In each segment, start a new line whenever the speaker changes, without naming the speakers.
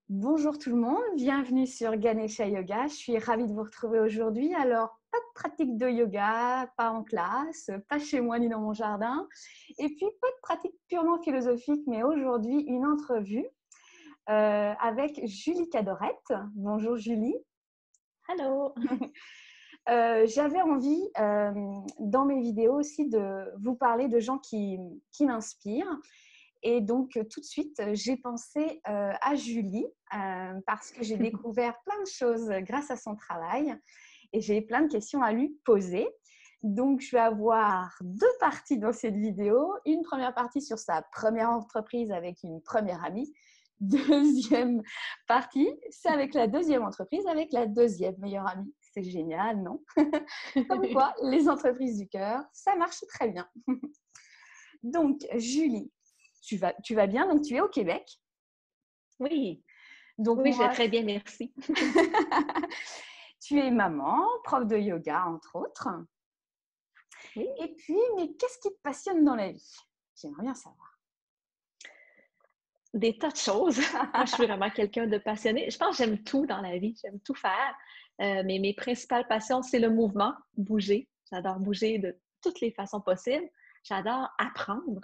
Bonjour tout le monde, bienvenue sur Ganesha Yoga. Je suis ravie de vous retrouver aujourd'hui. Alors, pas de pratique de yoga, pas en classe, pas chez moi ni dans mon jardin. Et puis, pas de pratique purement philosophique, mais aujourd'hui, une entrevue avec Julie Cadorette. Bonjour Julie.
Allô.
J'avais envie, dans mes vidéos aussi, de vous parler de gens qui m'inspirent. Et donc, tout de suite, j'ai pensé à Julie parce que j'ai découvert plein de choses grâce à son travail et j'ai plein de questions à lui poser. Donc, je vais avoir deux parties dans cette vidéo. Une première partie sur sa première entreprise avec une première amie. Deuxième partie, c'est avec la deuxième entreprise avec la deuxième meilleure amie. C'est génial, non? Comme quoi, les entreprises du cœur, ça marche très bien. Donc, Julie, tu vas bien, donc tu es au Québec.
Oui,
Donc
oui, je vais
moi,
très bien, merci.
tu es maman, prof de yoga, entre autres.
Oui,
Et puis, mais qu'est-ce qui te passionne dans la vie? J'aimerais bien savoir.
des tas de choses. Moi, je suis vraiment quelqu'un de passionné. Je pense que j'aime tout dans la vie, j'aime tout faire. Mais mes principales passions, c'est le mouvement, bouger. J'adore bouger de toutes les façons possibles. J'adore apprendre.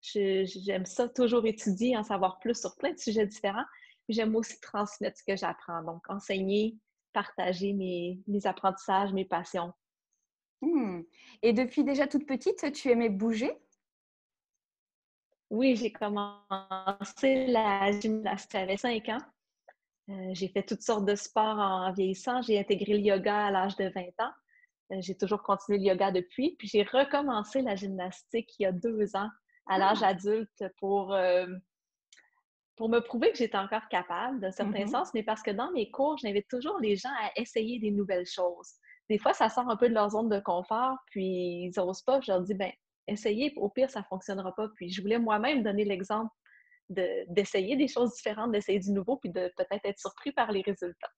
J'aime ça, toujours étudier, en savoir plus sur plein de sujets différents. Puis j'aime aussi transmettre ce que j'apprends. Donc, enseigner, partager mes apprentissages, mes passions.
Hmm. Et depuis déjà toute petite, tu aimais bouger?
Oui, j'ai commencé la gymnastique, j'avais 5 ans. J'ai fait toutes sortes de sports en vieillissant. J'ai intégré le yoga à l'âge de 20 ans. J'ai toujours continué le yoga depuis. Puis j'ai recommencé la gymnastique il y a 2 ans, à l'âge
Ah,
adulte, pour me prouver que j'étais encore capable, d'un certain
mhm.
sens, mais parce que dans mes cours, j'invite toujours les gens à essayer des nouvelles choses. Des fois, ça sort un peu de leur zone de confort, puis ils n'osent pas. Je leur dis, ben, essayez, au pire, ça ne fonctionnera pas. Puis je voulais moi-même donner l'exemple d'essayer des choses différentes, d'essayer du nouveau, puis de peut-être être surpris par les résultats.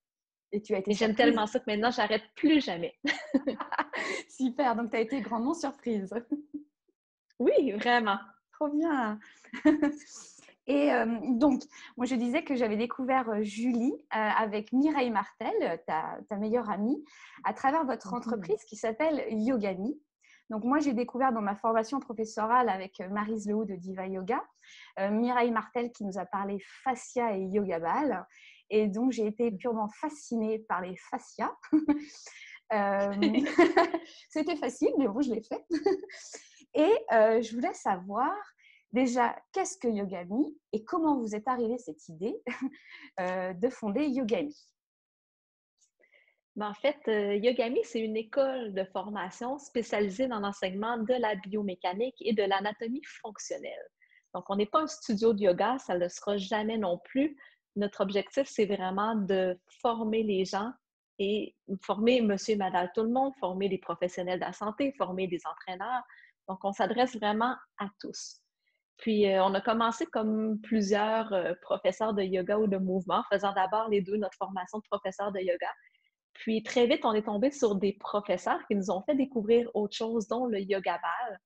Et tu as été
Et j'aime
surprise.
tellement ça que maintenant, j'arrête plus jamais.
Super, donc tu as été grandement surprise.
Oui, vraiment.
Trop bien. Et donc, moi, je disais que j'avais découvert Julie avec Mireille Martel, ta meilleure amie, à travers votre
Mhm.
entreprise qui s'appelle Yogami. Donc, moi, j'ai découvert dans ma formation professorale avec Maryse Lehoux de Diva Yoga, Mireille Martel qui nous a parlé fascia et yoga ball. Et donc, j'ai été purement fascinée par les fascias. Euh, C'était facile, mais bon, je l'ai fait. Et je voulais savoir déjà qu'est-ce que Yogami et comment vous êtes arrivé cette idée de fonder Yogami.
Mais en fait, Yogami, c'est une école de formation spécialisée dans l'enseignement de la biomécanique et de l'anatomie fonctionnelle. Donc, on n'est pas un studio de yoga, ça ne le sera jamais non plus. Notre objectif, c'est vraiment de former les gens et former monsieur et madame tout le monde, former des professionnels de la santé, former des entraîneurs. Donc, on s'adresse vraiment à tous. Puis, on a commencé comme plusieurs professeurs de yoga ou de mouvement, faisant d'abord les deux notre formation de professeur de yoga. Puis très vite, on est tombé sur des professeurs qui nous ont fait découvrir autre chose, dont le yoga ball.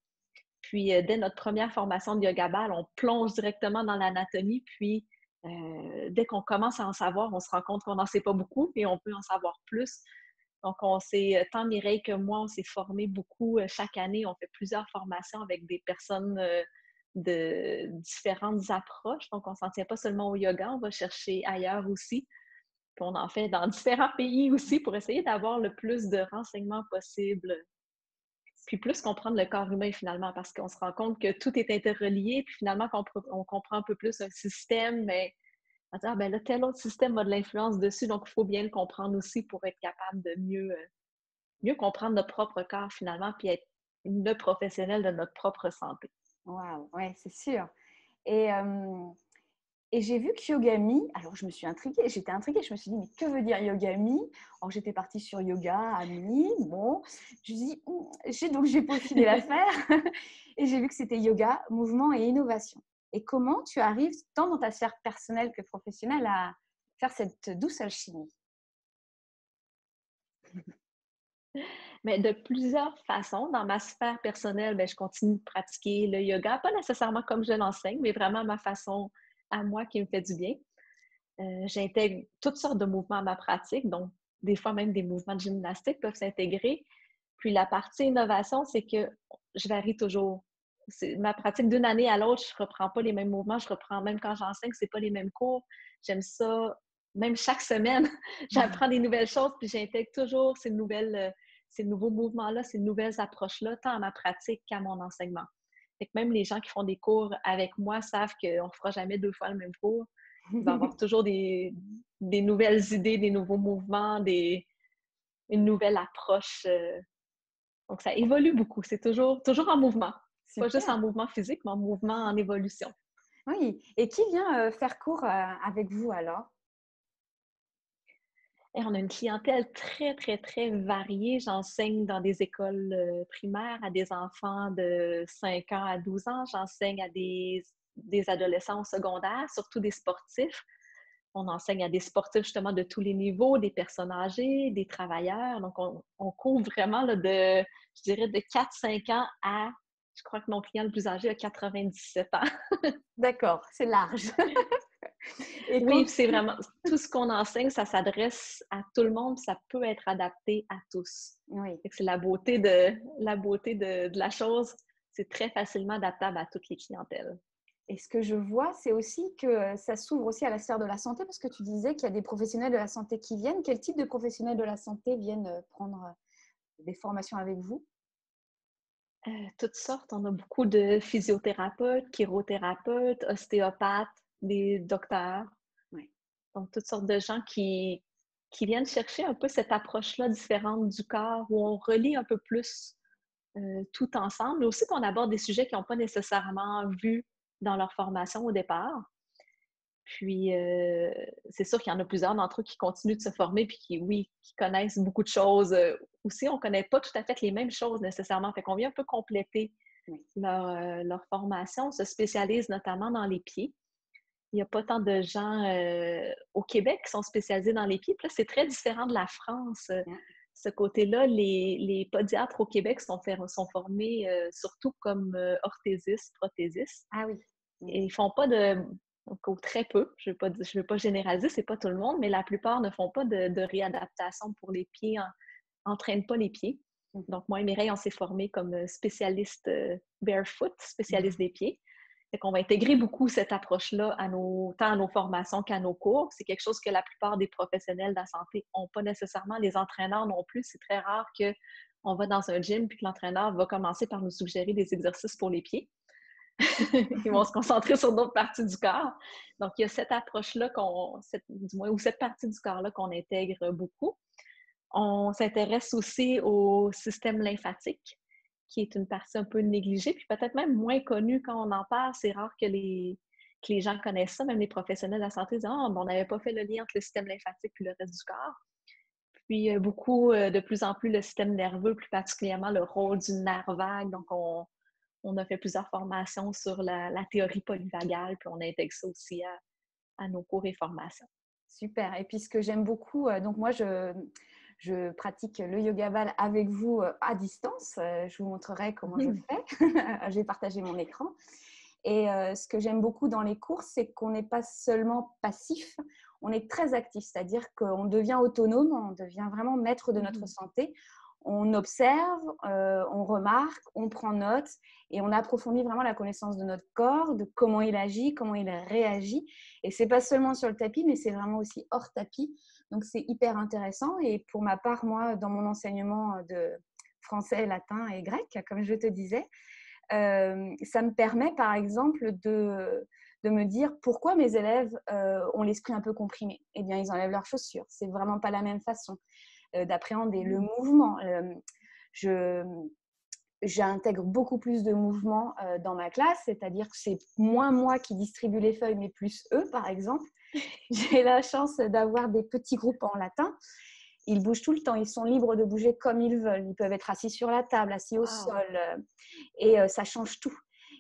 Puis dès notre première formation de yoga ball, on plonge directement dans l'anatomie. Puis dès qu'on commence à en savoir, on se rend compte qu'on n'en sait pas beaucoup et on peut en savoir plus. Donc, tant Mireille que moi, on s'est formé beaucoup chaque année. On fait plusieurs formations avec des personnes de différentes approches. Donc, on ne s'en tient pas seulement au yoga, on va chercher ailleurs aussi. Puis on en fait dans différents pays aussi pour essayer d'avoir le plus de renseignements possible, puis plus comprendre le corps humain finalement, parce qu'on se rend compte que tout est interrelié, puis finalement on comprend un peu plus un système, mais on dit, ah ben là, tel autre système a de l'influence dessus, donc il faut bien le comprendre aussi pour être capable de mieux comprendre notre propre corps finalement, puis être le professionnel de notre propre santé.
Waouh, ouais, c'est sûr. Et, euh, et j'ai vu que Yogami, alors je me suis intriguée, j'étais intriguée, je me suis dit, mais que veut dire Yogami? Alors j'étais partie sur yoga, ami, bon, je dis, donc j'ai peaufiné l'affaire et j'ai vu que c'était yoga, mouvement et innovation. Et comment tu arrives, tant dans ta sphère personnelle que professionnelle, à faire cette douce alchimie?
Mais de plusieurs façons. Dans ma sphère personnelle, ben, je continue de pratiquer le yoga, pas nécessairement comme je l'enseigne, mais vraiment ma façon à moi qui me fait du bien. J'intègre toutes sortes de mouvements à ma pratique, donc des fois même des mouvements de gymnastique peuvent s'intégrer. Puis la partie innovation, c'est que je varie toujours. Ma pratique d'une année à l'autre, je ne reprends pas les mêmes mouvements, je reprends même quand j'enseigne, ce n'est pas les mêmes cours. J'aime ça, même chaque semaine, j'apprends des nouvelles choses, puis j'intègre toujours ces nouveaux mouvements-là, ces nouvelles approches-là, tant à ma pratique qu'à mon enseignement. Fait que même les gens qui font des cours avec moi savent qu'on ne fera jamais 2 fois le même cours. Il va y avoir toujours des nouvelles idées, des nouveaux mouvements, une nouvelle approche. Donc, ça évolue beaucoup. C'est toujours en mouvement. Pas juste
Super.
en mouvement physique, mais en mouvement en évolution.
Oui. Et qui vient faire cours avec vous alors?
Et on a une clientèle très, très, très variée. J'enseigne dans des écoles primaires à des enfants de 5 ans à 12 ans. J'enseigne à des adolescents au secondaire, surtout des sportifs. On enseigne à des sportifs justement de tous les niveaux, des personnes âgées, des travailleurs. Donc, on couvre vraiment là, je dirais, de 4-5 ans à, je crois que mon client le plus âgé a 97 ans.
D'accord, c'est large. Et
Oui,
quand...
c'est vraiment, tout ce qu'on enseigne, ça s'adresse à tout le monde, ça peut être adapté à tous.
Oui.
C'est la beauté de la chose, c'est très facilement adaptable à toutes les clientèles.
Et ce que je vois, c'est aussi que ça s'ouvre aussi à la sphère de la santé, parce que tu disais qu'il y a des professionnels de la santé qui viennent. Quel type de professionnels de la santé viennent prendre des formations avec vous?
Toutes sortes, on a beaucoup de physiothérapeutes, chirothérapeutes, ostéopathes, des docteurs.
Oui.
Donc, toutes sortes de gens qui viennent chercher un peu cette approche-là différente du corps, où on relie un peu plus tout ensemble, mais aussi qu'on aborde des sujets qu'ils n'ont pas nécessairement vus dans leur formation au départ. Puis, c'est sûr qu'il y en a plusieurs d'entre eux qui continuent de se former puis qui connaissent beaucoup de choses. Aussi, on ne connaît pas tout à fait les mêmes choses nécessairement. Fait qu'on vient un peu compléter
Oui.
leur formation. On se spécialise notamment dans les pieds. Il n'y a pas tant de gens au Québec qui sont spécialisés dans les pieds. Puis là, c'est très différent de la France.
Bien.
Ce côté-là, les podiatres au Québec sont formés surtout comme orthésistes, prothésistes.
Ah oui.
Et
Oui.
ils font pas de, ou très peu, je ne veux pas généraliser, c'est pas tout le monde, mais la plupart ne font pas de réadaptation pour les pieds, entraînent pas les pieds.
Mhm.
Donc, moi et Mireille, on s'est formés comme spécialistes barefoot, spécialistes des pieds. Fait qu'on va intégrer beaucoup cette approche-là tant à nos formations qu'à nos cours. C'est quelque chose que la plupart des professionnels de la santé n'ont pas nécessairement. Les entraîneurs non plus. C'est très rare qu'on va dans un gym puis que l'entraîneur va commencer par nous suggérer des exercices pour les pieds. Ils vont se concentrer sur d'autres parties du corps. Donc, il y a cette approche-là, du moins, ou cette partie du corps-là qu'on intègre beaucoup. On s'intéresse aussi au système lymphatique, qui est une partie un peu négligée, puis peut-être même moins connue quand on en parle. C'est rare que les gens connaissent ça, même les professionnels de la santé disent « Ah, on n'avait pas fait le lien entre le système lymphatique et le reste du corps. » Puis, de plus en plus, le système nerveux, plus particulièrement le rôle du nerf vague. Donc, on a fait plusieurs formations sur la théorie polyvagale, puis on intègre ça aussi à nos cours et formations.
Super. Et puis, ce que j'aime beaucoup, donc moi, je pratique le yoga val avec vous à distance. Je vous montrerai comment je fais. Je vais partager mon écran. Et ce que j'aime beaucoup dans les cours, c'est qu'on n'est pas seulement passif, on est très actif, c'est-à-dire qu'on devient autonome, on devient vraiment maître de notre santé. On observe, on remarque, on prend note et on approfondit vraiment la connaissance de notre corps, de comment il agit, comment il réagit. Et ce n'est pas seulement sur le tapis, mais c'est vraiment aussi hors tapis. Donc, c'est hyper intéressant. Et pour ma part, moi, dans mon enseignement de français, latin et grec, comme je te disais, ça me permet, par exemple, de me dire pourquoi mes élèves ont l'esprit un peu comprimé. Eh bien, ils enlèvent leurs chaussures. C'est vraiment pas la même façon d'appréhender le mouvement. J'intègre beaucoup plus de mouvements dans ma classe, c'est-à-dire que c'est moins moi qui distribue les feuilles, mais plus eux, par exemple. J'ai la chance d'avoir des petits groupes en latin. Ils bougent tout le temps, ils sont libres de bouger comme ils veulent. Ils peuvent être assis sur la table, assis au
Wow!
sol, et ça change tout.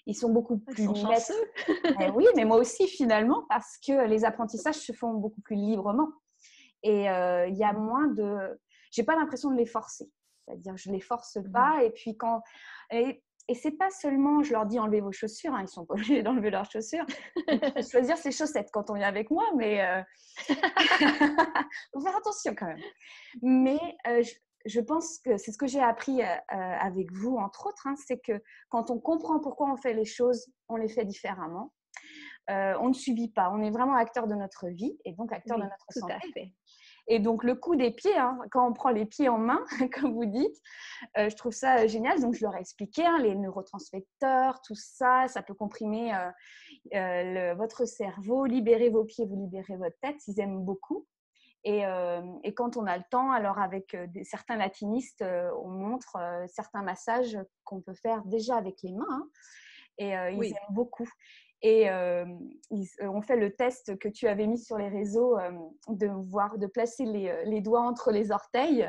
Ils sont beaucoup
Ils
plus
sont
maîtres.
chanceux!
Mais oui, mais moi aussi finalement, parce que les apprentissages se font beaucoup plus librement. Et il y a moins de... J'ai pas l'impression de les forcer. C'est-à-dire, je les force pas. Et puis Et c'est pas seulement, je leur dis enlevez vos chaussures, hein, ils sont pas obligés d'enlever leurs chaussures. Il faut choisir ses chaussettes quand on vient avec moi, mais faut faire attention quand même. Mais je pense que c'est ce que j'ai appris avec vous, entre autres, hein, c'est que quand on comprend pourquoi on fait les choses, on les fait différemment. On ne subit pas, on est vraiment acteur de notre vie et donc acteur de notre
tout
santé.
à fait.
Et donc, le coup des pieds, hein, quand on prend les pieds en main, comme vous dites, je trouve ça génial. Donc, je leur ai expliqué les neurotransmetteurs, tout ça, ça peut comprimer votre cerveau, libérer vos pieds, vous libérez votre tête. Ils aiment beaucoup. Et quand on a le temps, alors avec certains latinistes, on montre certains massages qu'on peut faire déjà avec les mains. Hein, et ils aiment beaucoup. Et on fait le test que tu avais mis sur les réseaux de placer les doigts entre les orteils.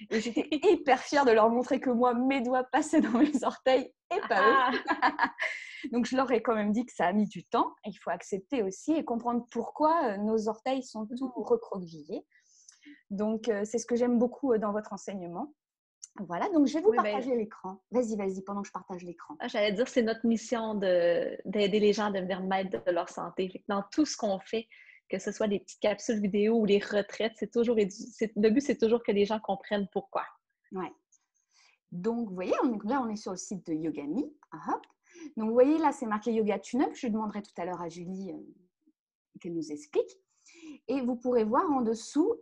Et j'étais hyper fière de leur montrer que moi, mes doigts passaient dans mes orteils et pas eux. Donc, je leur ai quand même dit que ça a mis du temps. Il faut accepter aussi et comprendre pourquoi nos orteils sont tout recroquevillés. Donc, c'est ce que j'aime beaucoup dans votre enseignement. Voilà, donc je vais vous partager l'écran. Vas-y, pendant que je partage l'écran.
J'allais dire, c'est notre mission d'aider les gens à devenir maîtres de leur santé. Dans tout ce qu'on fait, que ce soit des petites capsules vidéo ou les retraites, le but, c'est toujours que les gens comprennent pourquoi.
Ouais. Donc, vous voyez, là, on est sur le site de Yogami. Hop. Donc, vous voyez, là, c'est marqué Yoga Tune-Up. Je demanderai tout à l'heure à Julie qu'elle nous explique. Et vous pourrez voir en dessous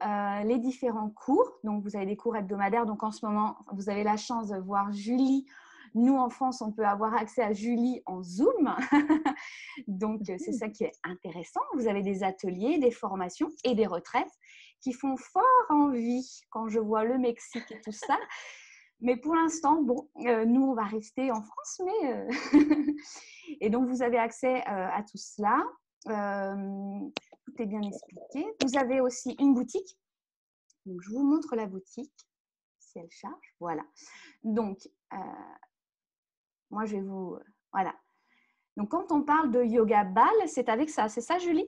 les différents cours. Donc, vous avez des cours hebdomadaires. Donc, en ce moment, vous avez la chance de voir Julie. Nous, en France, on peut avoir accès à Julie en Zoom. Donc, c'est ça qui est intéressant. Vous avez des ateliers, des formations et des retraites qui font fort envie quand je vois le Mexique et tout ça. Mais pour l'instant, bon, nous, on va rester en France. Et donc, vous avez accès à tout cela. Tout est bien expliqué. Vous avez aussi une boutique. Donc, je vous montre la boutique, si elle charge. Voilà. Donc, moi, je vais vous… Voilà. Donc, quand on parle de yoga ball, c'est avec ça. C'est ça, Julie?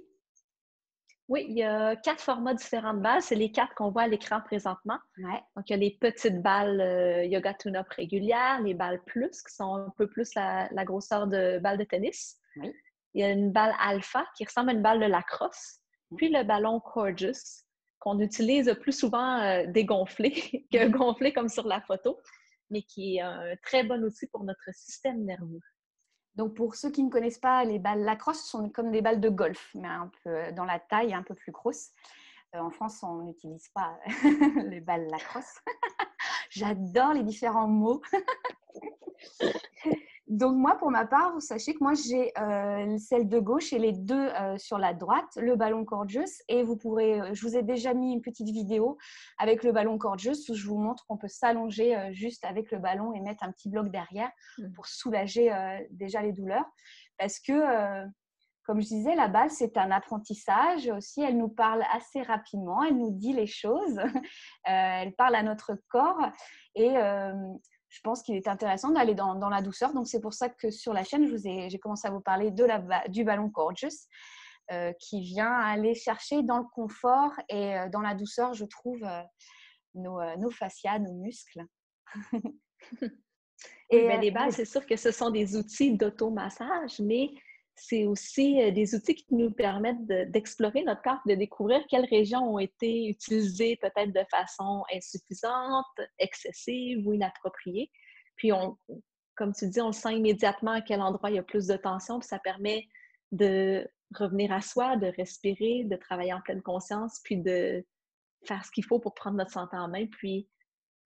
Oui, il y a 4 formats différents de balles. C'est les 4 qu'on voit à l'écran présentement.
Ouais.
Donc, il y a les petites balles Yoga Tune-Up régulières, les balles plus, qui sont un peu plus la grosseur de balles de tennis.
Oui.
Il y a une balle alpha qui ressemble à une balle de lacrosse. Puis le ballon Gorgeous, qu'on utilise plus souvent dégonflé que gonflé comme sur la photo, mais qui est un très bon outil pour notre système nerveux.
Donc, pour ceux qui ne connaissent pas, les balles lacrosse sont comme des balles de golf, mais un peu dans la taille, un peu plus grosses. En France, on n'utilise pas les balles lacrosse. J'adore les différents mots. Donc, moi, pour ma part, vous sachez que moi, j'ai celle de gauche et les deux sur la droite, le ballon Gorgeous. Et vous pourrez, je vous ai déjà mis une petite vidéo avec le ballon Gorgeous où je vous montre qu'on peut s'allonger juste avec le ballon et mettre un petit bloc derrière pour soulager déjà les douleurs. Parce que, comme je disais, la balle, c'est un apprentissage aussi. Elle nous parle assez rapidement, elle nous dit les choses, elle parle à notre corps et… je pense qu'il est intéressant d'aller dans la douceur. Donc, c'est pour ça que sur la chaîne, j'ai commencé à vous parler du ballon Gorgeous qui vient aller chercher dans le confort et dans la douceur, je trouve, nos fascias, nos muscles.
Oui, bien, les balles, c'est sûr que ce sont des outils d'automassage, mais c'est aussi des outils qui nous permettent d'explorer notre corps, de découvrir quelles régions ont été utilisées peut-être de façon insuffisante, excessive ou inappropriée. Puis, comme tu dis, on sent immédiatement à quel endroit il y a plus de tension, puis ça permet de revenir à soi, de respirer, de travailler en pleine conscience, puis de faire ce qu'il faut pour prendre notre santé en main, puis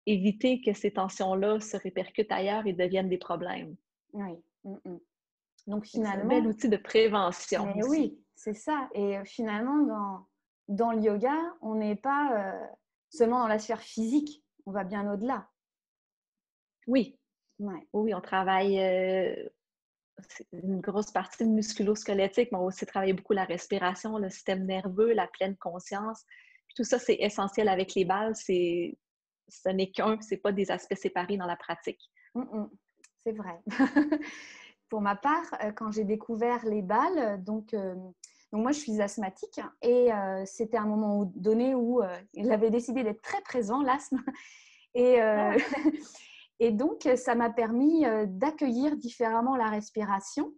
éviter que ces tensions-là se répercutent ailleurs et deviennent des problèmes.
Oui. Donc,
finalement… C'est un bel outil de prévention.
Mais aussi. Oui, c'est ça. Et finalement, dans le yoga, on n'est pas seulement dans la sphère physique, on va bien au-delà.
Oui.
Ouais.
Oui, on travaille une grosse partie musculo-squelettique, mais on va aussi travailler beaucoup la respiration, le système nerveux, la pleine conscience. Puis tout ça, c'est essentiel avec les balles. Ce n'est qu'un, ce n'est pas des aspects séparés dans la pratique.
C'est vrai. Pour ma part, quand j'ai découvert les balles, donc moi je suis asthmatique et c'était un moment donné où il avait décidé d'être très présent, l'asthme. Et Et donc, ça m'a permis d'accueillir différemment la respiration,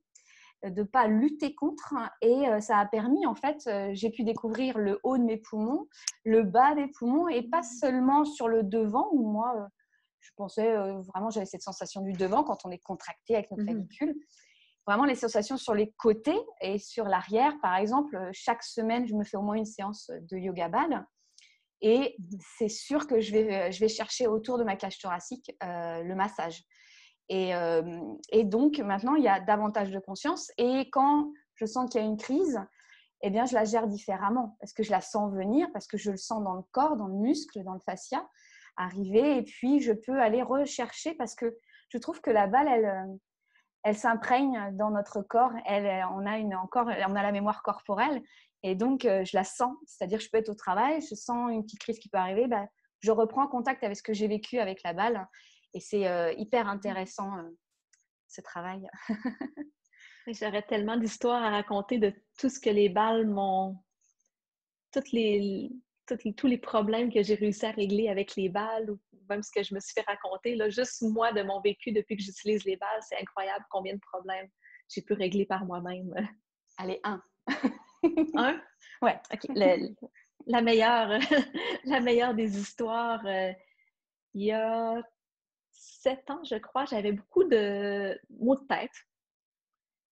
de ne pas lutter contre. Et ça a permis, en fait, j'ai pu découvrir le haut de mes poumons, le bas des poumons, et pas seulement sur le devant, où moi, je pensais vraiment, j'avais cette sensation du devant quand on est contracté avec nos clavicules. Vraiment, les sensations sur les côtés et sur l'arrière. Par exemple, chaque semaine, je me fais au moins une séance de yoga ball. Et c'est sûr que je vais chercher autour de ma cage thoracique le massage. Et donc, maintenant, il y a davantage de conscience. Et quand je sens qu'il y a une crise, eh bien, je la gère différemment parce que je la sens venir, parce que je le sens dans le corps, dans le muscle, dans le fascia arriver. Et puis, je peux aller rechercher parce que je trouve que la balle, elle s'imprègne dans notre corps. On a la mémoire corporelle. Et donc, je la sens. C'est-à-dire, je peux être au travail, je sens une petite crise qui peut arriver. Je reprends contact avec ce que j'ai vécu avec la balle. Et c'est hyper intéressant, ce travail.
J'aurais tellement d'histoires à raconter de tout ce que les balles m'ont... tous les problèmes que j'ai réussi à régler avec les balles, ou même ce que je me suis fait raconter. Là, juste moi, de mon vécu depuis que j'utilise les balles, c'est incroyable combien de problèmes j'ai pu régler par moi-même.
Allez, un.
Un?
Ouais.
OK. La meilleure, la meilleure des histoires, il y a 7 ans, je crois, j'avais beaucoup de maux de tête.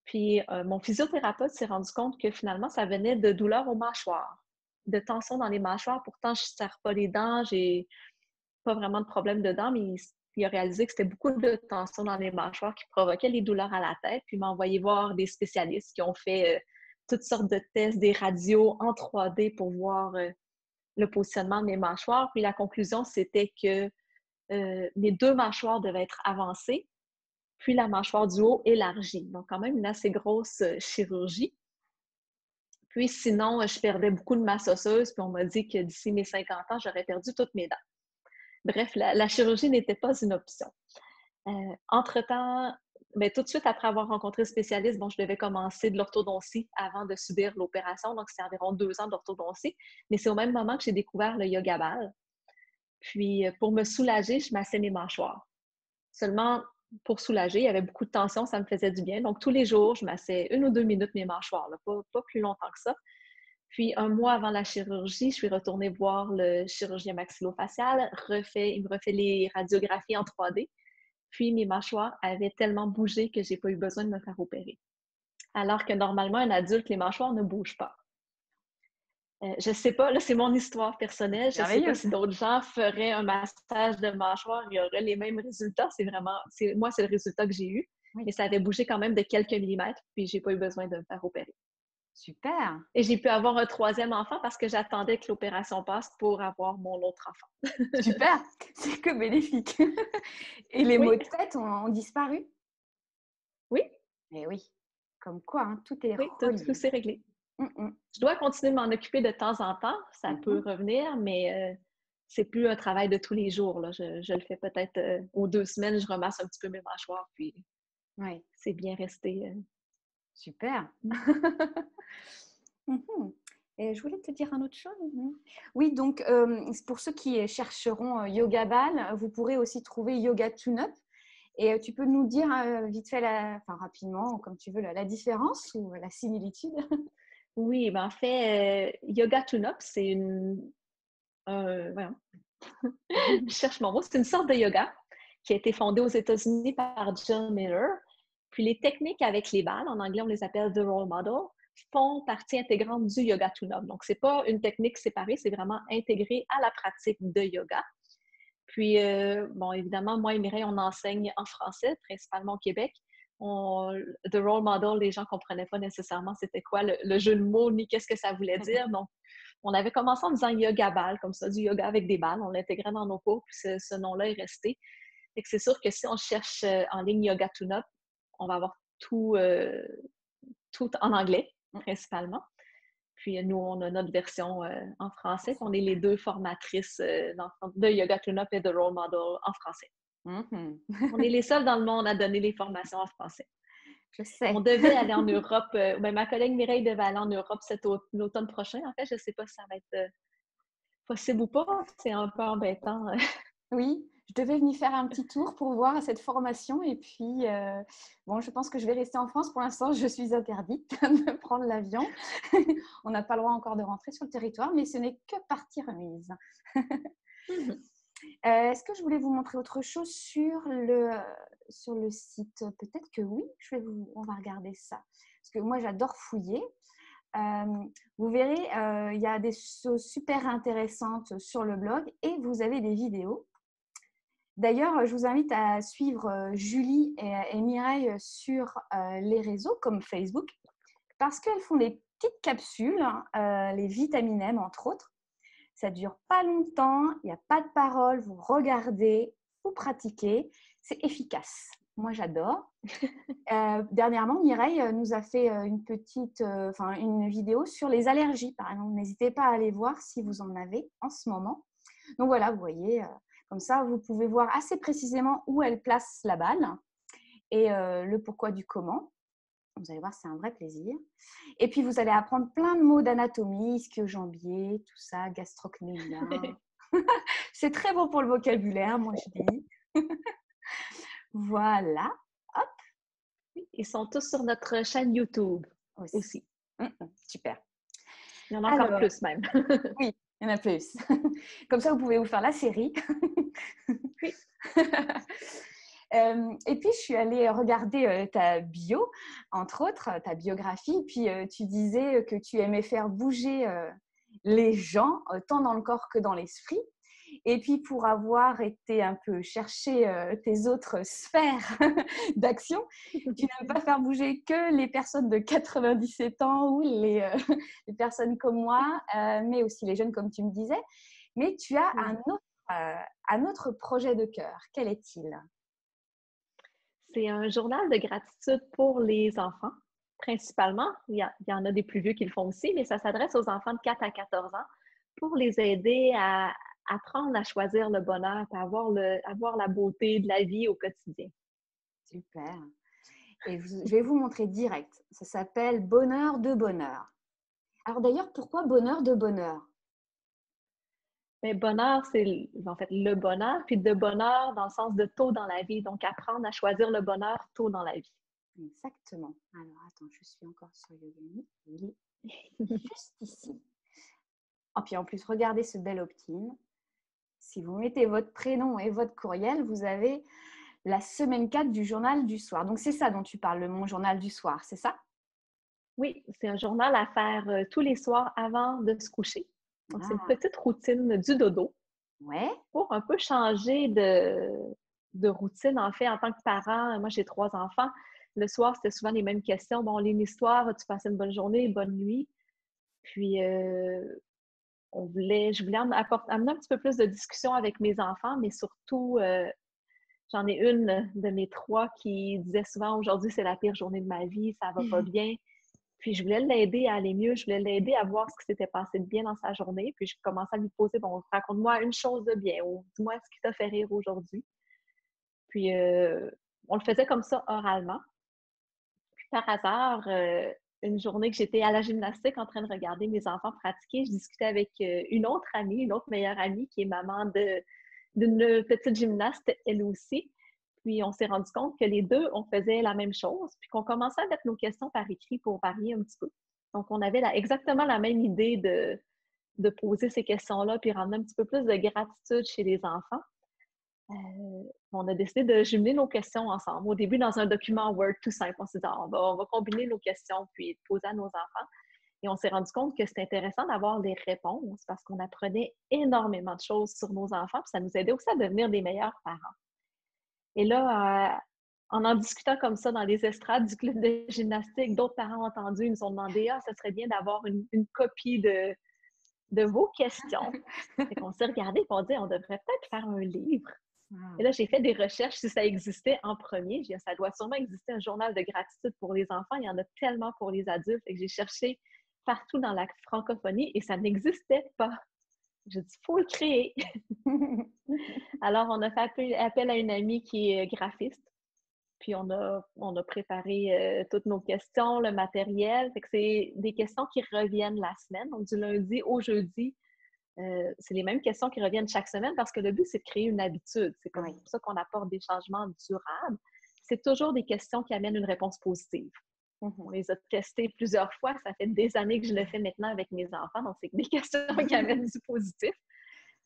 Puis mon physiothérapeute s'est rendu compte que finalement, ça venait de douleurs aux mâchoires, de tension dans les mâchoires. Pourtant, je ne serre pas les dents, j'ai pas vraiment de problème de dents, mais il a réalisé que c'était beaucoup de tension dans les mâchoires qui provoquaient les douleurs à la tête. Puis il m'a envoyé voir des spécialistes qui ont fait toutes sortes de tests, des radios en 3D pour voir le positionnement de mes mâchoires. Puis la conclusion, c'était que mes 2 mâchoires devaient être avancées, puis la mâchoire du haut élargie. Donc, quand même une assez grosse chirurgie. Puis sinon, je perdais beaucoup de masse osseuse, puis on m'a dit que d'ici mes 50 ans, j'aurais perdu toutes mes dents. Bref, la chirurgie n'était pas une option. Entre-temps, mais tout de suite après avoir rencontré le spécialiste, je devais commencer de l'orthodontie avant de subir l'opération. Donc, c'est environ 2 ans d'orthodontie. Mais c'est au même moment que j'ai découvert le yoga ball. Puis, pour me soulager, je massais mes mâchoires. Seulement pour soulager, il y avait beaucoup de tension, ça me faisait du bien. Donc, tous les jours, je massais 1 ou 2 minutes mes mâchoires, là, pas plus longtemps que ça. Puis, un mois avant la chirurgie, je suis retournée voir le chirurgien maxillofacial. Il me refait les radiographies en 3D. Puis, mes mâchoires avaient tellement bougé que je n'ai pas eu besoin de me faire opérer. Alors que normalement, un adulte, les mâchoires ne bougent pas. Je ne sais pas, là, c'est mon histoire personnelle. Je ne sais pas si d'autres gens feraient un massage de mâchoire, il y aurait les mêmes résultats. Moi, c'est le résultat que j'ai eu. Oui. Mais ça avait bougé quand même de quelques millimètres, puis je n'ai pas eu besoin de me faire opérer.
Super!
Et j'ai pu avoir un 3e enfant parce que j'attendais que l'opération passe pour avoir mon autre enfant.
Super! C'est que bénéfique. Et les maux de tête ont disparu?
Oui.
Mais oui, comme quoi, hein, tout est
relié. Tout s'est réglé. Je dois continuer de m'en occuper de temps en temps. Ça peut revenir, mais c'est plus un travail de tous les jours. Là. Je le fais peut-être aux 2 semaines, je ramasse un petit peu mes mâchoires, puis c'est bien resté.
Super! Et je voulais te dire un autre chose. Oui, donc pour ceux qui chercheront Yoga Ball, vous pourrez aussi trouver Yoga Tune-Up. Et tu peux nous dire vite fait, rapidement, comme tu veux, la différence ou la similitude?
Oui, en fait, Yoga Tune-Up, c'est une... je cherche mon mot. C'est une sorte de yoga qui a été fondée aux États-Unis par John Miller. Puis les techniques avec les balles, en anglais, on les appelle The Role Model, font partie intégrante du yoga tune-up. Donc, ce n'est pas une technique séparée, c'est vraiment intégré à la pratique de yoga. Puis, évidemment, moi et Mireille, on enseigne en français, principalement au Québec. The Role Model, les gens ne comprenaient pas nécessairement c'était quoi le jeu de mots, ni qu'est-ce que ça voulait dire. Donc, on avait commencé en disant yoga ball, comme ça, du yoga avec des balles. On l'intégrait dans nos cours, puis ce nom-là est resté. Et c'est sûr que si on cherche en ligne yoga tune-up, on va avoir tout en anglais, principalement. Puis nous, on a notre version en français. On est les 2 formatrices de Yoga Tune-Up et de Role Model en français. On est les seuls dans le monde à donner les formations en français.
Je sais.
On devait aller en Europe. Ma collègue Mireille devait aller en Europe l'automne prochain. En fait, je ne sais pas si ça va être possible ou pas. C'est un peu embêtant.
Oui, je devais venir faire un petit tour pour voir cette formation. Et puis, bon, je pense que je vais rester en France. Pour l'instant, je suis interdite de prendre l'avion. On n'a pas le droit encore de rentrer sur le territoire, mais ce n'est que partie remise.
Mhm.
Est-ce que je voulais vous montrer autre chose sur le site? Peut-être que oui, on va regarder ça. Parce que moi, j'adore fouiller. Vous verrez, il y a des choses super intéressantes sur le blog et vous avez des vidéos. D'ailleurs, je vous invite à suivre Julie et Mireille sur les réseaux comme Facebook parce qu'elles font des petites capsules, les vitamines M entre autres. Ça ne dure pas longtemps, il n'y a pas de parole, vous regardez, vous pratiquez, c'est efficace. Moi, j'adore. Dernièrement, Mireille nous a fait une vidéo sur les allergies, par exemple. N'hésitez pas à aller voir si vous en avez en ce moment. Donc voilà, vous voyez, comme ça, vous pouvez voir assez précisément où elle place la balle et le pourquoi du comment. Vous allez voir, c'est un vrai plaisir. Et puis, vous allez apprendre plein de mots d'anatomie, ischio-jambier, tout ça, gastrocnémien. C'est très bon pour le vocabulaire, moi je dis. Voilà. Hop,
Ils sont tous sur notre chaîne YouTube
aussi.
aussi.
Super.
Il y en a encore plus même.
Oui, il y en a plus. Comme ça, vous pouvez vous faire la série.
Oui.
Et puis, je suis allée regarder ta bio, entre autres, ta biographie. Puis, tu disais que tu aimais faire bouger les gens, tant dans le corps que dans l'esprit. Et puis, pour avoir été un peu chercher tes autres sphères d'action, tu n'aimes pas faire bouger que les personnes de 97 ans ou les personnes comme moi, mais aussi les jeunes, comme tu me disais. Mais tu as un autre projet de cœur. Quel est-il?
C'est un journal de gratitude pour les enfants, principalement. Il y en a des plus vieux qui le font aussi, mais ça s'adresse aux enfants de 4 à 14 ans pour les aider à apprendre à choisir le bonheur, à avoir la beauté de la vie au quotidien.
Super. Et je vais vous montrer direct. Ça s'appelle Bonheur de bonheur. Alors d'ailleurs, pourquoi bonheur de bonheur?
Mais bonheur, c'est en fait le bonheur, puis de bonheur dans le sens de tôt dans la vie. Donc, apprendre à choisir le bonheur tôt dans la vie.
Exactement. Alors, attends, je suis encore sur Yogami. Il est juste ici. Et puis en plus, regardez ce bel opt-in. Si vous mettez votre prénom et votre courriel, vous avez la semaine 4 du journal du soir. Donc, c'est ça dont tu parles, mon journal du soir, c'est ça?
Oui, c'est un journal à faire tous les soirs avant de se coucher. Donc, c'est une petite routine du dodo.
Ouais.
Pour un peu changer de routine, en fait, en tant que parent. Moi, j'ai 3 enfants. Le soir, c'était souvent les mêmes questions. Bon, on lit une histoire, as-tu passé une bonne journée, bonne nuit? Puis, je voulais amener un petit peu plus de discussion avec mes enfants, mais surtout, j'en ai une de mes 3 qui disait souvent aujourd'hui, c'est la pire journée de ma vie, ça va pas bien. Puis je voulais l'aider à aller mieux, je voulais l'aider à voir ce qui s'était passé de bien dans sa journée. Puis je commençais à lui poser, bon, raconte-moi une chose de bien ou dis-moi ce qui t'a fait rire aujourd'hui. Puis on le faisait comme ça oralement. Puis par hasard, une journée que j'étais à la gymnastique en train de regarder mes enfants pratiquer, je discutais avec une autre amie, une autre meilleure amie qui est maman d'une petite gymnaste, elle aussi. Puis on s'est rendu compte que les deux, on faisait la même chose, puis qu'on commençait à mettre nos questions par écrit pour varier un petit peu. Donc, on avait exactement la même idée de poser ces questions-là, puis ramener un petit peu plus de gratitude chez les enfants. On a décidé de jumeler nos questions ensemble. Au début, dans un document Word tout simple, on s'est dit, on va combiner nos questions puis poser à nos enfants. Et on s'est rendu compte que c'était intéressant d'avoir des réponses parce qu'on apprenait énormément de choses sur nos enfants, puis ça nous aidait aussi à devenir des meilleurs parents. Et là, en discutant comme ça dans les estrades du club de gymnastique, d'autres parents ont entendu, ils nous ont demandé, ça serait bien d'avoir une copie de vos questions. Fait qu'on s'est regardé et on dit, on devrait peut-être faire un livre. Et là, j'ai fait des recherches si ça existait en premier. J'ai dit, ça doit sûrement exister un journal de gratitude pour les enfants. Il y en a tellement pour les adultes. Et j'ai cherché partout dans la francophonie et ça n'existait pas. J'ai dit, il faut le créer. Alors, on a fait appel à une amie qui est graphiste. Puis, on a préparé toutes nos questions, le matériel. Fait que c'est des questions qui reviennent la semaine. Donc, du lundi au jeudi, C'est les mêmes questions qui reviennent chaque semaine parce que le but, c'est de créer une habitude. C'est comme
Oui.
ça qu'on apporte des changements durables. C'est toujours des questions qui amènent une réponse positive. On les a testées plusieurs fois. Ça fait des années que je le fais maintenant avec mes enfants. Donc, c'est des questions qui amènent du positif.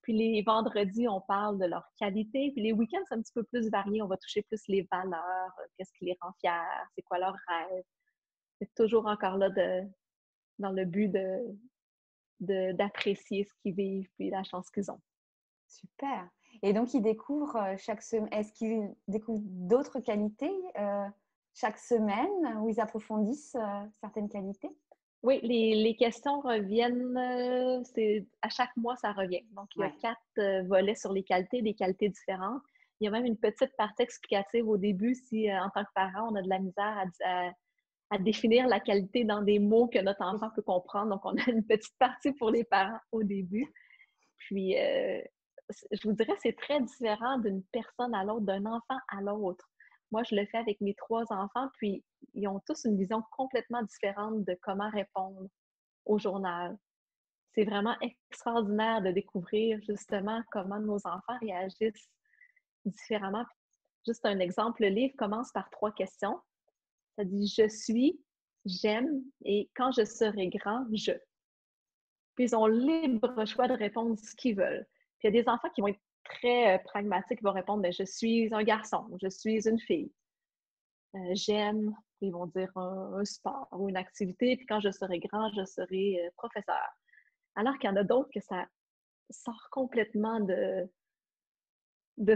Puis les vendredis, on parle de leur qualité. Puis les week-ends, c'est un petit peu plus varié. On va toucher plus les valeurs, qu'est-ce qui les rend fiers, c'est quoi leur rêve. C'est toujours encore là dans le but d'apprécier ce qu'ils vivent puis la chance qu'ils ont.
Super. Et donc, ils découvrent chaque semaine. Est-ce qu'ils découvrent d'autres qualités chaque semaine où ils approfondissent certaines qualités?
Oui, les questions reviennent, à chaque mois, ça revient. Donc, il y a
Ouais.
4 volets sur les qualités, des qualités différentes. Il y a même une petite partie explicative au début si, en tant que parent, on a de la misère à définir la qualité dans des mots que notre enfant peut comprendre. Donc, on a une petite partie pour les parents au début. Puis, je vous dirais, c'est très différent d'une personne à l'autre, d'un enfant à l'autre. Moi, je le fais avec mes 3 enfants, puis ils ont tous une vision complètement différente de comment répondre au journal. C'est vraiment extraordinaire de découvrir justement comment nos enfants réagissent différemment. Juste un exemple, le livre commence par 3 questions. Ça dit: «Je suis», «J'aime» et «Quand je serai grand, je». Puis ils ont libre choix de répondre ce qu'ils veulent. Puis il y a des enfants qui vont être très pragmatiques, ils vont répondre: «Ben, je suis un garçon, je suis une fille. J'aime», ils vont dire un sport ou une activité, puis quand je serai grand, je serai professeur. Alors qu'il y en a d'autres que ça sort complètement de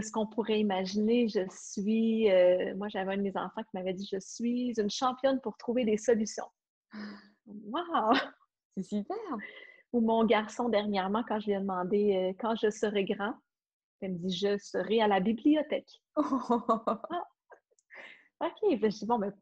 ce qu'on pourrait imaginer. Moi j'avais un de mes enfants qui m'avait dit: «Je suis une championne pour trouver des solutions». Wow!
C'est super.
Ou mon garçon dernièrement, quand je lui ai demandé quand je serai grand, elle me dit: «Je serai à la bibliothèque». Ah, OK. Ben, je dis: «Bon, ben»,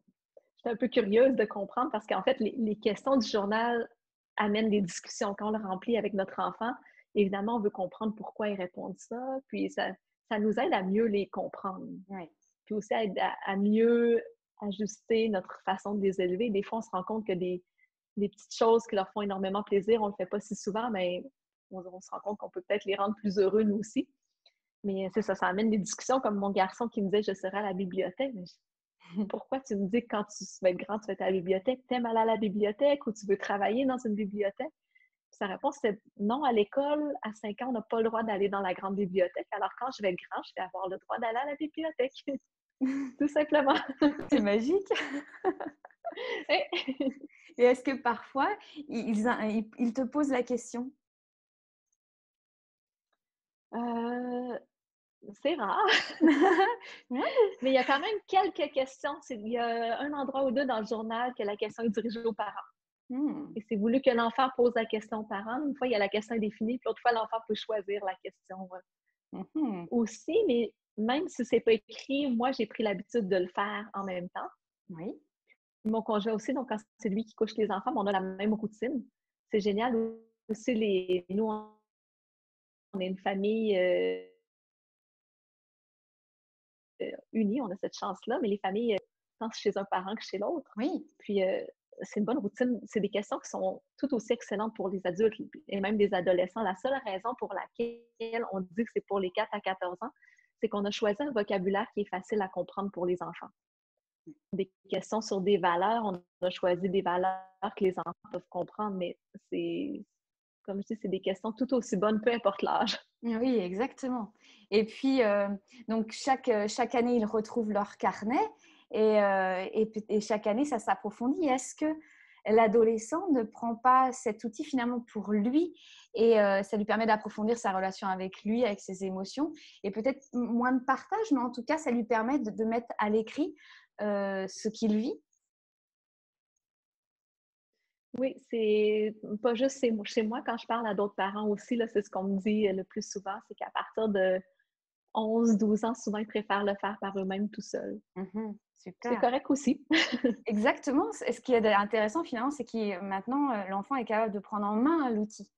j'étais un peu curieuse de comprendre parce qu'en fait, les questions du journal amènent des discussions. Quand on le remplit avec notre enfant, évidemment, on veut comprendre pourquoi ils répondent ça, puis ça nous aide à mieux les comprendre.
Ouais.
Puis aussi à mieux ajuster notre façon de les élever. Des fois, on se rend compte que des petites choses qui leur font énormément plaisir, on ne le fait pas si souvent, mais on se rend compte qu'on peut peut-être les rendre plus heureux nous aussi. Mais c'est ça, ça amène des discussions comme mon garçon qui me disait: «Je serai à la bibliothèque». Mais pourquoi tu me dis que quand tu vas être grand, tu vas être à la bibliothèque? T'aimes aller à la bibliothèque ou tu veux travailler dans une bibliothèque? Puis sa réponse, c'est non, à l'école, à 5 ans, on n'a pas le droit d'aller dans la grande bibliothèque. Alors quand je vais être grand, je vais avoir le droit d'aller à la bibliothèque. Tout simplement.
C'est magique. Et est-ce que parfois, ils te posent la question?
Euh, c'est rare,
Ouais.
mais il y a quand même quelques questions. Il y a un endroit ou deux dans le journal que la question est dirigée aux parents.
Mmh.
Et c'est voulu que l'enfant pose la question aux parents. Une fois, il y a la question indéfinie, puis l'autre fois, l'enfant peut choisir la question
Mmh.
aussi. Mais même si c'est pas écrit, moi, j'ai pris l'habitude de le faire en même temps.
Oui.
Mon conjoint aussi, donc quand c'est lui qui couche les enfants, on a la même routine. C'est génial aussi. Nous, on est une famille unie, on a cette chance-là, mais les familles, tant chez un parent que chez l'autre.
Oui.
Puis, c'est une bonne routine. C'est des questions qui sont tout aussi excellentes pour les adultes et même des adolescents. La seule raison pour laquelle on dit que c'est pour les 4 à 14 ans, c'est qu'on a choisi un vocabulaire qui est facile à comprendre pour les enfants. Des questions sur des valeurs, on a choisi des valeurs que les enfants peuvent comprendre, mais comme je dis, c'est des questions tout aussi bonnes, peu importe l'âge.
Oui, exactement. Et puis, donc chaque année, ils retrouvent leur carnet et chaque année, ça s'approfondit. Est-ce que l'adolescent ne prend pas cet outil finalement pour lui et ça lui permet d'approfondir sa relation avec lui, avec ses émotions et peut-être moins de partage, mais en tout cas, ça lui permet de mettre à l'écrit ce qu'il vit?
Oui, c'est pas juste chez moi, quand je parle à d'autres parents aussi, là, c'est ce qu'on me dit le plus souvent, c'est qu'à partir de 11, 12 ans, souvent, ils préfèrent le faire par eux-mêmes tout seuls.
Mhm,
C'est
super.
correct aussi.
Exactement. Ce qui est intéressant finalement, c'est que maintenant, l'enfant est capable de prendre en main l'outil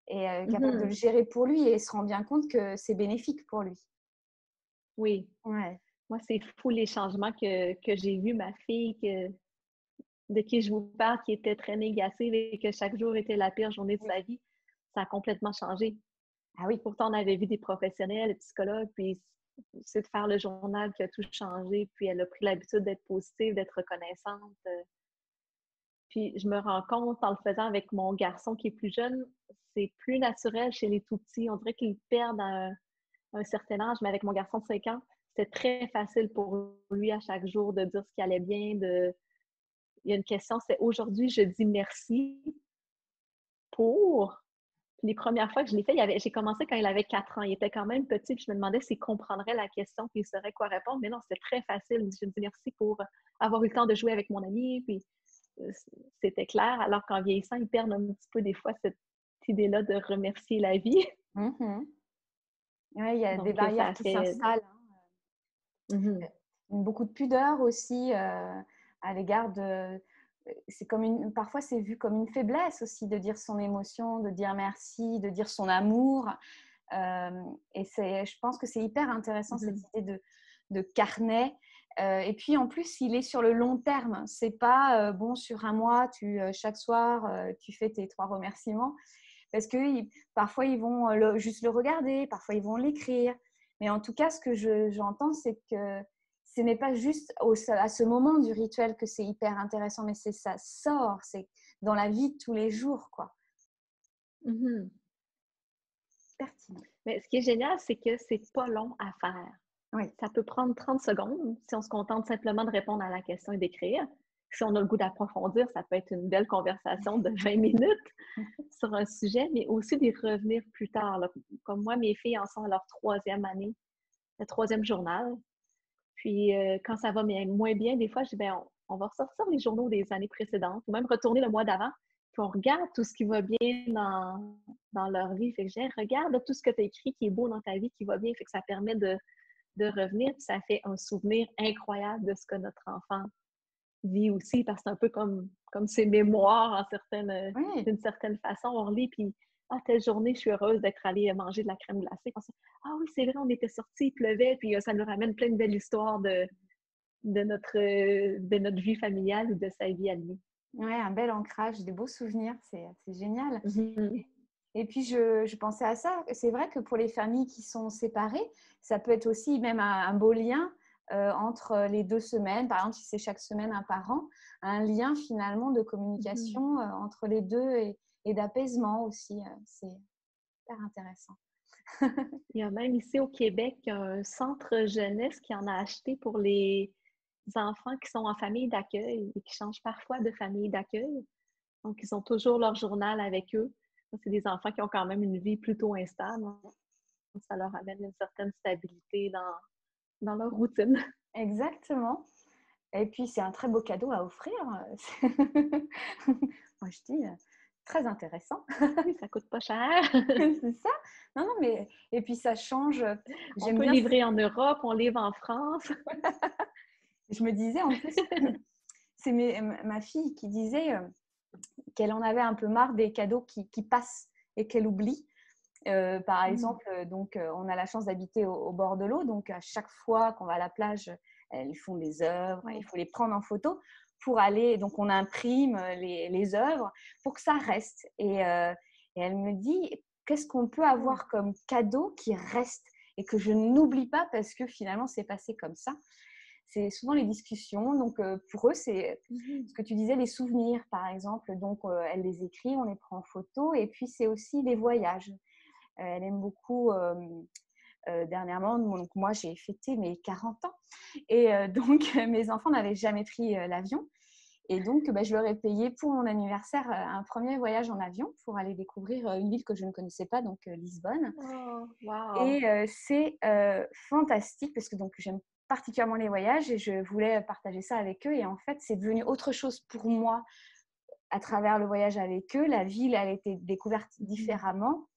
et capable de le
Mhm.
gérer pour lui et se rend bien compte que c'est bénéfique pour lui.
Oui,
Ouais.
moi, c'est fou les changements que j'ai vus. Ma fille, de qui je vous parle, qui était très négative et que chaque jour était la pire journée de
Oui.
sa vie. ça a complètement changé.
Ah oui.
Pourtant, on avait vu des professionnels, des psychologues, puis c'est de faire le journal qui a tout changé, puis elle a pris l'habitude d'être positive, d'être reconnaissante. Puis je me rends compte en le faisant avec mon garçon qui est plus jeune, c'est plus naturel chez les tout-petits. On dirait qu'ils perdent un certain âge, mais avec mon garçon de 5 ans, c'est très facile pour lui à chaque jour de dire ce qui allait bien. Il y a une question, c'est aujourd'hui, je dis merci pour. Puis les premières fois que je l'ai fait, j'ai commencé quand il avait 4 ans. Il était quand même petit, puis je me demandais s'il comprendrait la question, puis il saurait quoi répondre. Mais non, c'était très facile. Je me dis merci pour avoir eu le temps de jouer avec mon ami, puis c'était clair. Alors qu'en vieillissant, ils perdent un petit peu des fois cette idée-là de remercier la vie.
Mhm. Ouais, il y a des
Donc,
barrières
ça
qui
fait...
s'installent.
Mhm.
Beaucoup de pudeur aussi à l'égard de. C'est comme parfois c'est vu comme une faiblesse aussi de dire son émotion, de dire merci, de dire son amour. Et je pense que c'est hyper intéressant cette idée de carnet. Et puis en plus, il est sur le long terme. C'est pas bon sur un mois, chaque soir tu fais tes 3 remerciements. Parce que parfois ils vont juste le regarder, parfois ils vont l'écrire. Mais en tout cas, ce que j'entends, c'est que ce n'est pas juste à ce moment du rituel que c'est hyper intéressant, mais ça sort, c'est dans la vie de tous les jours, quoi.
Mhm.
Pertinent.
Mais ce qui est génial, c'est que c'est pas long à faire.
Oui.
Ça peut prendre 30 secondes si on se contente simplement de répondre à la question et d'écrire. Si on a le goût d'approfondir, ça peut être une belle conversation de 20 minutes sur un sujet, mais aussi d'y revenir plus tard. Là. Comme moi, mes filles en sont à leur 3e année, le 3e journal. Puis quand ça va moins bien, des fois, je dis, ben, on va ressortir les journaux des années précédentes ou même retourner le mois d'avant. Puis on regarde tout ce qui va bien dans leur vie. Fait que je dis, regarde là, tout ce que tu as écrit qui est beau dans ta vie, qui va bien. Fait que ça permet de revenir, puis ça fait un souvenir incroyable de ce que notre enfant vit aussi, parce que c'est un peu comme ses mémoires
Oui.
d'une certaine façon. On relit, puis telle journée, je suis heureuse d'être allée manger de la crème glacée. Ah oui, c'est vrai, on était sortis, il pleuvait, puis ça nous ramène plein de belles histoires de notre vie familiale ou de sa vie à lui.
Ouais, un bel ancrage, des beaux souvenirs, c'est génial.
Mm-hmm.
Et puis, je pensais à ça. C'est vrai que pour les familles qui sont séparées, ça peut être aussi même un beau lien entre les 2 semaines. Par exemple, si c'est chaque semaine un parent, un lien finalement de communication entre les deux et d'apaisement aussi. C'est hyper intéressant.
Il y a même ici au Québec un centre jeunesse qui en a acheté pour les enfants qui sont en famille d'accueil et qui changent parfois de famille d'accueil. Donc, ils ont toujours leur journal avec eux. C'est des enfants qui ont quand même une vie plutôt instable. Donc, ça leur amène une certaine stabilité dans leur routine.
Exactement. Et puis, c'est un très beau cadeau à offrir. Moi, je dis, très intéressant.
Oui, ça coûte pas cher.
C'est ça. Non, non, mais et puis ça change.
On
J'aime
peut
bien.
livrer en Europe, on livre en France.
Je me disais en plus, c'est ma fille qui disait qu'elle en avait un peu marre des cadeaux qui passent et qu'elle oublie. Par exemple, donc, on a la chance d'habiter au bord de l'eau, donc à chaque fois qu'on va à la plage, elles font des œuvres, il faut les prendre en photo pour aller. Donc, on imprime les œuvres pour que ça reste. Et elle me dit, qu'est-ce qu'on peut avoir comme cadeau qui reste et que je n'oublie pas parce que finalement, c'est passé comme ça. C'est souvent les discussions. Donc, pour eux, c'est ce que tu disais, les souvenirs, par exemple. Donc, elle les écrit, on les prend en photo. Et puis, c'est aussi les voyages. Elle aime beaucoup dernièrement. Donc, moi, j'ai fêté mes 40 ans. Et donc, mes enfants n'avaient jamais pris l'avion. Et donc, je leur ai payé pour mon anniversaire un premier voyage en avion pour aller découvrir une ville que je ne connaissais pas, donc Lisbonne.
Oh, wow!
Et c'est fantastique parce que donc, j'aime particulièrement les voyages et je voulais partager ça avec eux. Et en fait, c'est devenu autre chose pour moi à travers le voyage avec eux. La ville, elle a été découverte différemment.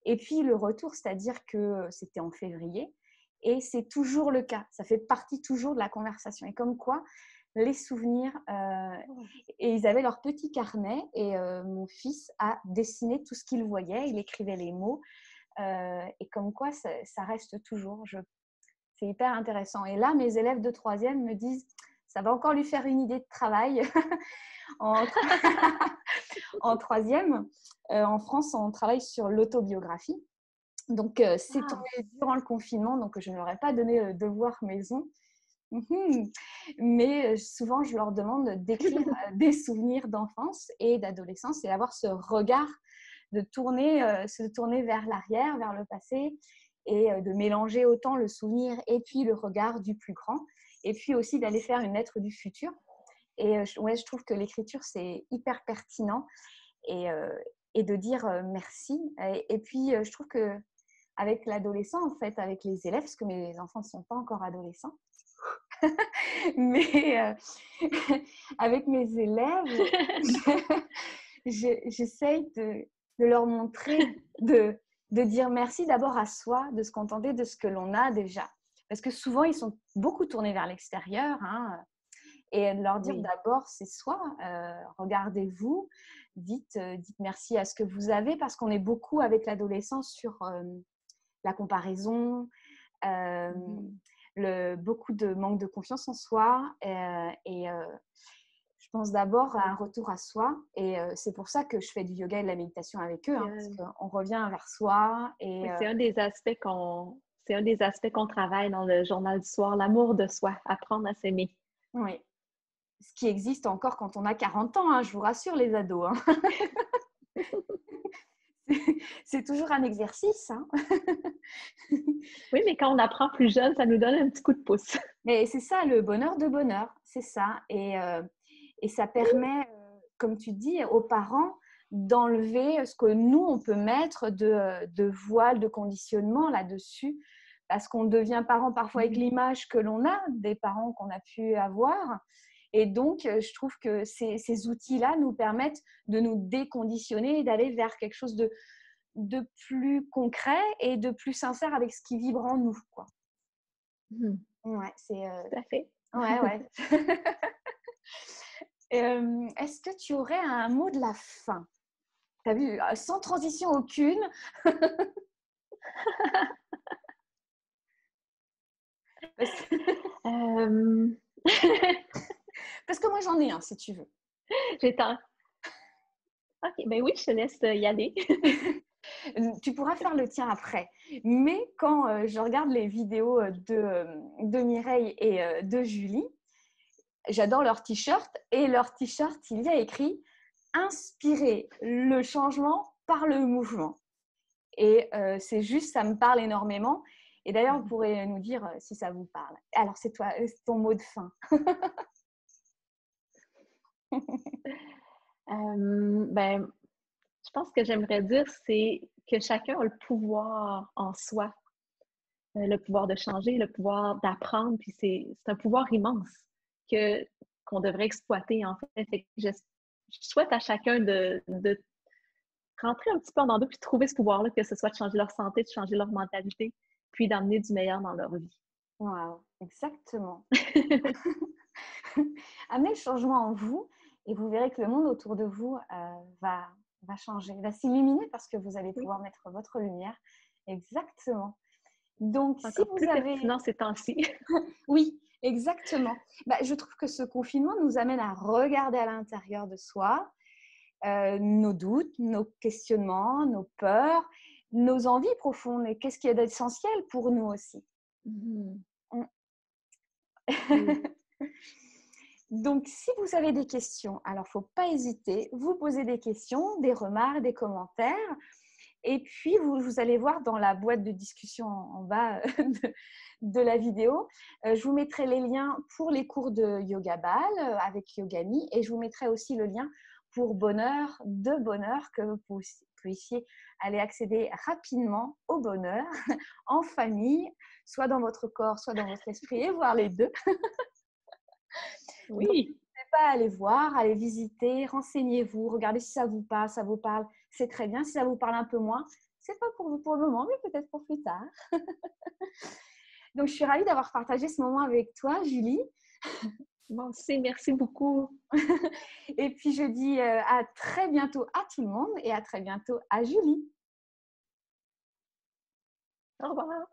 Et puis le retour, c'est-à-dire que c'était en février et c'est toujours le cas. Ça fait partie toujours de la conversation. Et comme quoi, les souvenirs, et ils avaient leur petit carnet et mon fils a dessiné tout ce qu'il voyait. Il écrivait les mots et comme quoi, ça reste toujours. C'est hyper intéressant. Et là, mes élèves de 3e me disent, ça va encore lui faire une idée de travail. en troisième. En France, on travaille sur l'autobiographie. Donc, c'est tombé durant le confinement, donc je ne leur ai pas donné le devoir maison. Mais souvent, je leur demande d'écrire des souvenirs d'enfance et d'adolescence et d'avoir ce regard, se tourner vers l'arrière, vers le passé et de mélanger autant le souvenir et puis le regard du plus grand et puis aussi d'aller faire une lettre du futur. Et ouais, je trouve que l'écriture, c'est hyper pertinent et de dire merci. Et puis, je trouve qu'avec l'adolescent, en fait, avec les élèves, parce que mes enfants ne sont pas encore adolescents, mais avec mes élèves, j'essaye de leur montrer, de dire merci d'abord à soi, de se contenter de ce que l'on a déjà. Parce que souvent, ils sont beaucoup tournés vers l'extérieur, hein, et de leur dire d'abord, c'est soi. Regardez-vous, dites merci à ce que vous avez, parce qu'on est beaucoup avec l'adolescence sur la comparaison, beaucoup de manque de confiance en soi je pense d'abord à un retour à soi et c'est pour ça que je fais du yoga et de la méditation avec eux parce qu'on revient vers soi
c'est un des aspects qu'on travaille dans le journal du soir, l'amour de soi, apprendre à s'aimer.
Oui, ce qui existe encore quand on a 40 ans, hein, je vous rassure les ados. Hein. C'est toujours un exercice. Hein.
Oui, mais quand on apprend plus jeune, ça nous donne un petit coup de pouce.
Mais c'est ça, le bonheur de bonheur, c'est ça. Et ça permet, comme tu dis, aux parents d'enlever ce que nous, on peut mettre de voile, de conditionnement là-dessus, parce qu'on devient parent parfois avec l'image que l'on a des parents qu'on a pu avoir. Et donc, je trouve que ces outils-là nous permettent de nous déconditionner et d'aller vers quelque chose de plus concret et de plus sincère avec ce qui vibre en nous, quoi. Ouais, c'est...
Tout à fait.
Ouais. Est-ce que tu aurais un mot de la fin? Tu as vu, sans transition aucune. Parce que moi, j'en ai un, si tu veux.
J'ai tant. OK, ben oui, je te laisse y aller.
Tu pourras faire le tien après. Mais quand je regarde les vidéos de Mireille et de Julie, j'adore leur t-shirt. Et leur t-shirt, il y a écrit « Inspirer le changement par le mouvement ». Et c'est juste, ça me parle énormément. Et d'ailleurs, vous pourrez nous dire si ça vous parle. Alors, c'est toi, c'est ton mot de fin.
Ben, je pense que j'aimerais dire, c'est que chacun a le pouvoir en soi, le pouvoir de changer, le pouvoir d'apprendre, puis c'est un pouvoir immense qu'on devrait exploiter, en fait. Fait que je souhaite à chacun de rentrer un petit peu en dedans puis trouver ce pouvoir-là, que ce soit de changer leur santé, de changer leur mentalité, puis d'amener du meilleur dans leur vie.
Wow, exactement. Amenez le changement en vous et vous verrez que le monde autour de vous va changer, va s'illuminer parce que vous allez pouvoir mettre votre lumière. Exactement. Donc,
encore
si vous
plus
avez...
pertinent ces temps-ci.
Oui, exactement. Je trouve que ce confinement nous amène à regarder à l'intérieur de soi nos doutes, nos questionnements, nos peurs, nos envies profondes et qu'est-ce qui est d'essentiel pour nous aussi. Donc, si vous avez des questions, alors il ne faut pas hésiter, vous posez des questions, des remarques, des commentaires. Et puis, vous allez voir dans la boîte de discussion en bas de la vidéo, je vous mettrai les liens pour les cours de Yoga Ball avec Yogami et je vous mettrai aussi le lien pour Bonheur de Bonheur, que vous puissiez aller accéder rapidement au bonheur en famille, soit dans votre corps, soit dans votre esprit, et voir les deux.
Oui.
Donc, n'hésitez pas à aller voir, à aller visiter, renseignez-vous, regardez si ça vous parle, c'est très bien. Si ça vous parle un peu moins, c'est pas pour vous pour le moment, mais peut-être pour plus tard. Donc, je suis ravie d'avoir partagé ce moment avec toi, Julie.
Moi aussi, merci beaucoup.
Et puis, je dis à très bientôt à tout le monde et à très bientôt à Julie.
Au revoir.